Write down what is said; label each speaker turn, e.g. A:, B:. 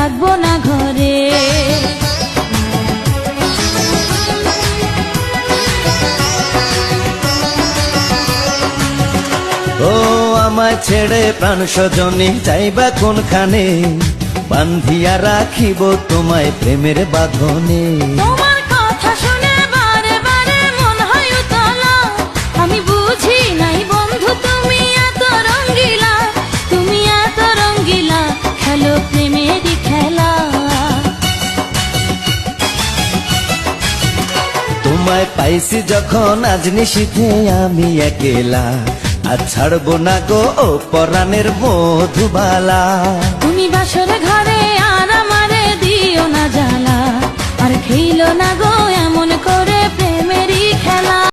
A: থাকবো না ঘরে।
B: ও আমায় ছেড়ে প্রাণ স্বজনী যাইবা কোনখানে, বান্ধিয়া রাখিব তোমায় প্রেমের বাঁধনে।
A: তোমার কথা শুনে বারে বারে মন হয় উতলা, আমি বুঝি নাই বন্ধু তুমি এত রঙ্গিলা, তুমি এত রঙ্গিলা, খেলো প্রেমেরই খেলা।
B: তোমায় পাইছি যখন আজ নিশীথে আমি একেলা, আজ ছাড়বো না গো ও পরাণের মধুবালা।
A: তুমি বাসর ঘরে আর আমারে দিও না জ্বালা, আর খেইলো না গো এমন করে প্রেমেরই খেলা।